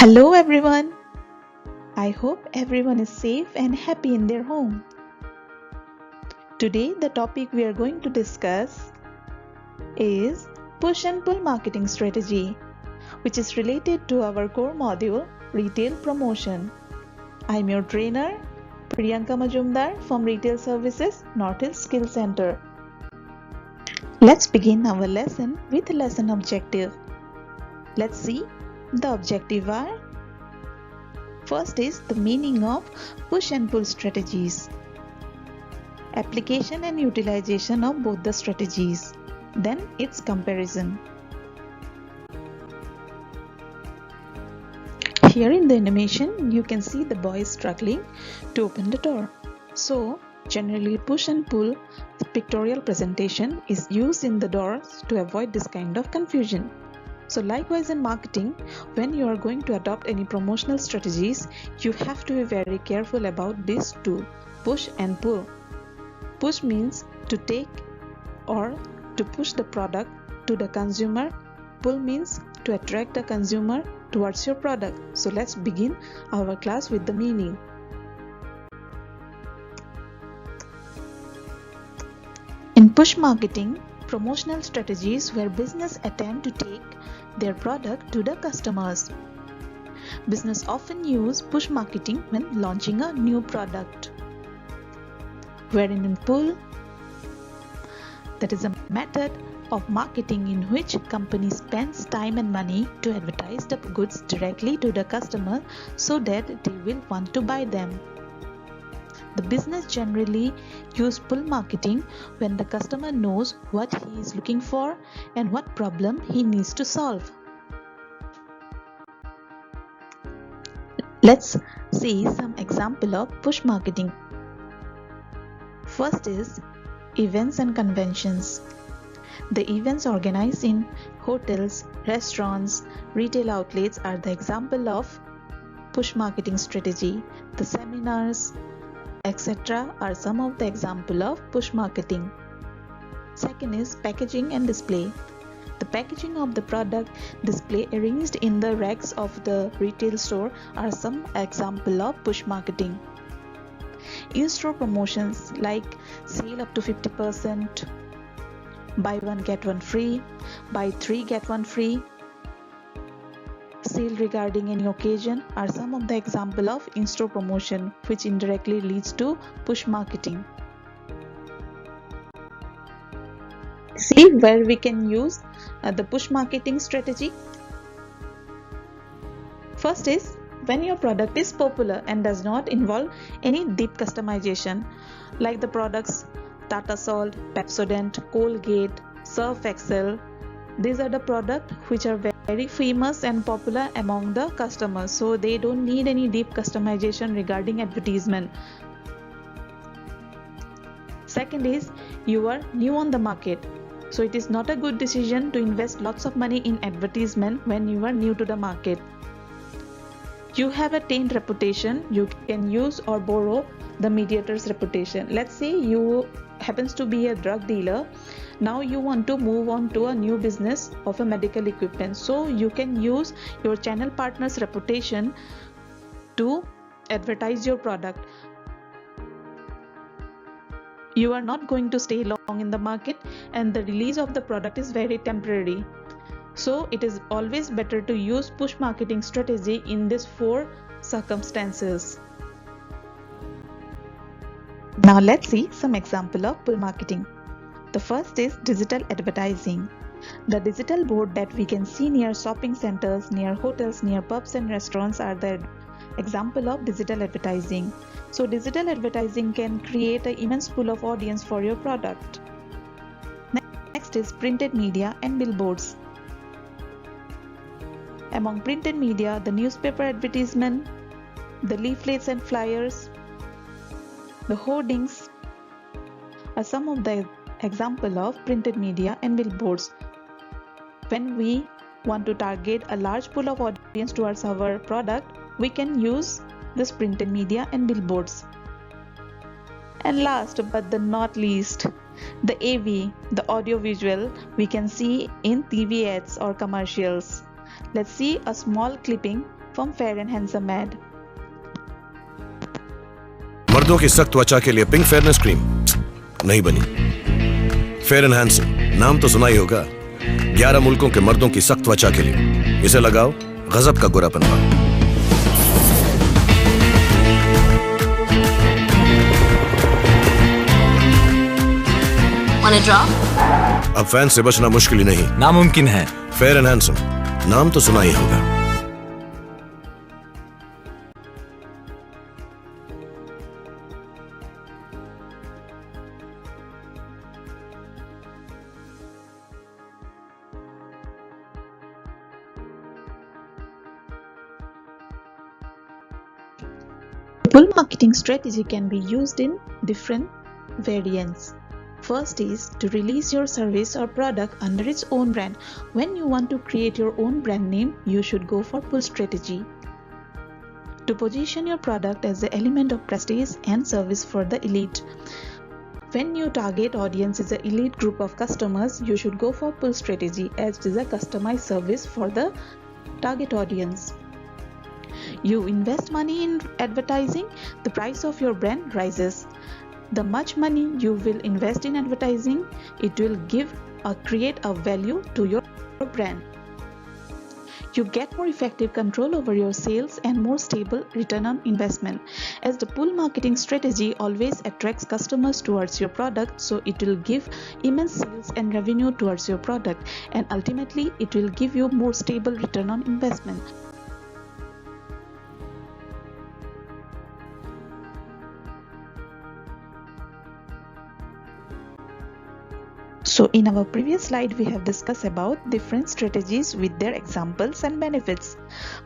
Hello everyone. I hope everyone is safe and happy in their home. Today the topic we are going to discuss is push and pull marketing strategy, which is related to our core module retail promotion. I'm your trainer Priyanka Majumdar from Retail Services North Hills Skill Center. Let's begin our lesson with lesson objective. Let's see the objective are. First is the meaning of push and pull strategies. Application and utilization of both the strategies. Then its comparison. Here in the animation, you can see the boy struggling to open the door. So, generally push and pull, the pictorial presentation is used in the doors to avoid this kind of confusion. So likewise in marketing, when you are going to adopt any promotional strategies, you have to be very careful about these two, push and pull. Push means to take or to push the product to the consumer. Pull means to attract the consumer towards your product. So let's begin our class with the meaning. In push marketing, promotional strategies where business attempt to take their product to the customers. Business often use push marketing when launching a new product. Wherein in pull, that is a method of marketing in which company spends time and money to advertise the goods directly to the customer so that they will want to buy them. The business generally use pull marketing when the customer knows what he is looking for and what problem he needs to solve. Let's see some example of push marketing. First is events and conventions. The events organized in hotels, restaurants, retail outlets are the example of push marketing strategy. The seminars, etc. are some of the example of push marketing. Second is packaging and display. The packaging of the product display arranged in the racks of the retail store are some example of push marketing. In-store promotions like sale up to 50%, buy one get one free, buy three get one free, sale regarding any occasion are some of the example of in-store promotion which indirectly leads to push marketing. See where we can use the push marketing strategy. First is when your product is popular and does not involve any deep customization like the products Tata Salt, Pepsodent, Colgate, Surf Excel. These are the products which are very famous and popular among the customers, so they don't need any deep customization regarding advertisement. Second is you are new on the market, so it is not a good decision to invest lots of money in advertisement when you are new to the market. You have a tainted reputation, you can use or borrow the mediator's reputation. Let's say you happens to be a drug dealer. Now you want to move on to a new business of a medical equipment. So you can use your channel partner's reputation to advertise your product. You are not going to stay long in the market and the release of the product is very temporary. So it is always better to use push marketing strategy in these four circumstances. Now let's see some example of pull marketing. The first is digital advertising. The digital board that we can see near shopping centers, near hotels, near pubs and restaurants are the example of digital advertising. So digital advertising can create an immense pool of audience for your product. Next is printed media and billboards. Among printed media, the newspaper advertisement, the leaflets and flyers, the hoardings are some of the example of printed media and billboards. When we want to target a large pool of audience towards our product, we can use this printed media and billboards. And last but not least, the AV, the audio visual we can see in TV ads or commercials. Let's see a small clipping from Fair and Handsome ad. मर्दों की सख्त त्वचा के लिए pink fairness cream नहीं बनी। Fair and handsome नाम तो सुना ही होगा। 11 मुल्कों के मर्दों की सख्त त्वचा के लिए इसे लगाओ, गजब का गोरापन पाओ। Want a draw? अब फैन से बचना मुश्किल ही नहीं, नामुमकिन है। फेयर एंड हैंडसम नाम तो सुना ही होगा। Pull marketing strategy can be used in different variants. First is to release your service or product under its own brand. When you want to create your own brand name, you should go for pull strategy. To position your product as the element of prestige and service for the elite. When your target audience is an elite group of customers, you should go for pull strategy as it is a customized service for the target audience. You invest money in advertising, the price of your brand rises. The much money you will invest in advertising, it will create a value to your brand. You get more effective control over your sales and more stable return on investment, as the pull marketing strategy always attracts customers towards your product, so it will give immense sales and revenue towards your product, and ultimately it will give you more stable return on investment. So in our previous slide, we have discussed about different strategies with their examples and benefits.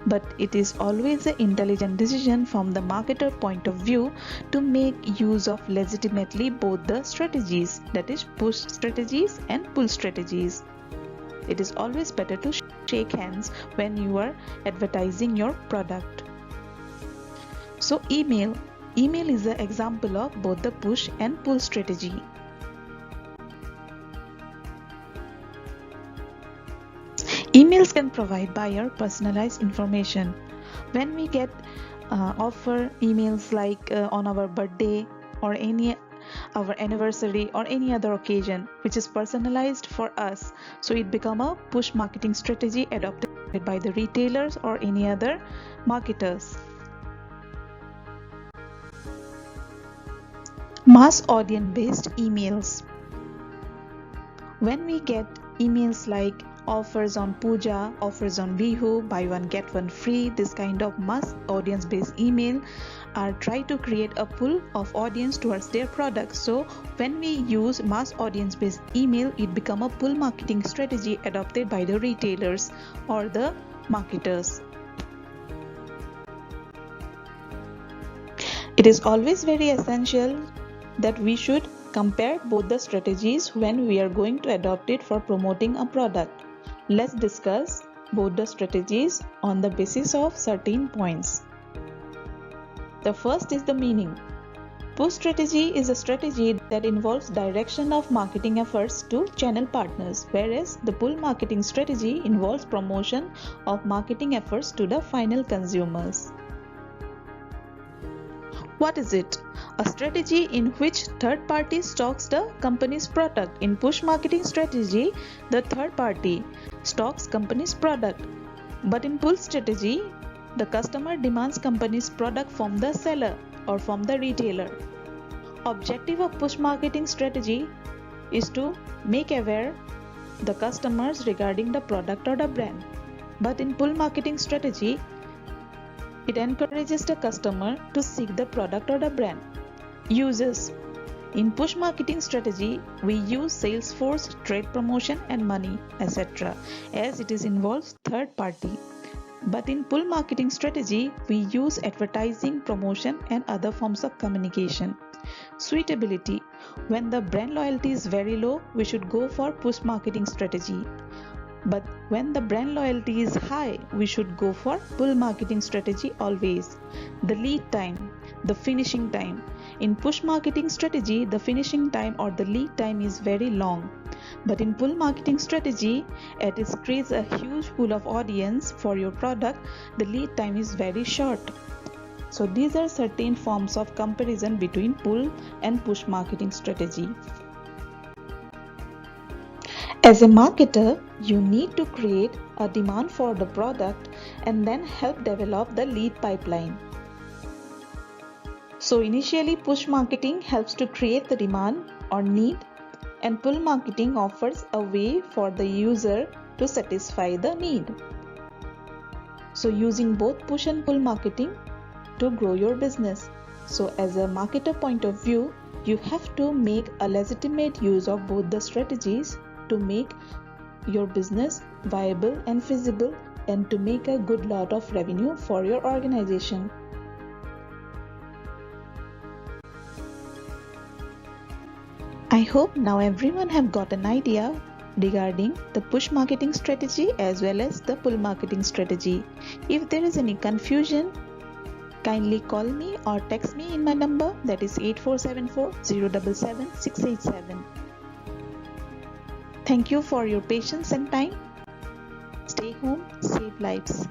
But it is always an intelligent decision from the marketer point of view to make use of legitimately both the strategies, that is push strategies and pull strategies. It is always better to shake hands when you are advertising your product. So email is an example of both the push and pull strategy. Emails can provide buyer personalized information. When we get offer emails like on our birthday or our anniversary or any other occasion which is personalized for us, so it become a push marketing strategy adopted by the retailers or any other marketers. Mass audience based emails. When we get emails like offers on Puja, offers on Bihu, buy one get one free, this kind of mass audience based email are try to create a pull of audience towards their products. So when we use mass audience based email, it become a pull marketing strategy adopted by the retailers or the marketers. It is always very essential that we should compare both the strategies when we are going to adopt it for promoting a product. Let's discuss both the strategies on the basis of certain points. The first is the meaning. Push strategy is a strategy that involves direction of marketing efforts to channel partners, whereas the pull marketing strategy involves promotion of marketing efforts to the final consumers. What is it? A strategy in which third party stocks the company's product. In push marketing strategy, the third party stocks company's product. But in pull strategy, the customer demands company's product from the seller or from the retailer. Objective of push marketing strategy is to make aware the customers regarding the product or the brand. But in pull marketing strategy, it encourages the customer to seek the product or the brand. Uses. In push marketing strategy, we use sales force, trade promotion and money, etc. as it is involves third party. But in pull marketing strategy, we use advertising, promotion and other forms of communication. Suitability. When the brand loyalty is very low, we should go for push marketing strategy. But when the brand loyalty is high, we should go for pull marketing strategy always. The lead time, the finishing time. In push marketing strategy, the finishing time or the lead time is very long. But in pull marketing strategy, it creates a huge pool of audience for your product. The lead time is very short. So these are certain forms of comparison between pull and push marketing strategy. As a marketer, you need to create a demand for the product and then help develop the lead pipeline. So initially, push marketing helps to create the demand or need, and pull marketing offers a way for the user to satisfy the need. So using both push and pull marketing to grow your business. So as a marketer point of view, you have to make a legitimate use of both the strategies to make your business viable and feasible and to make a good lot of revenue for your organization. I hope now everyone have got an idea regarding the push marketing strategy as well as the pull marketing strategy. If there is any confusion, kindly call me or text me in my number, that is 8474-077-687. Thank you for your patience and time. Stay home, save lives.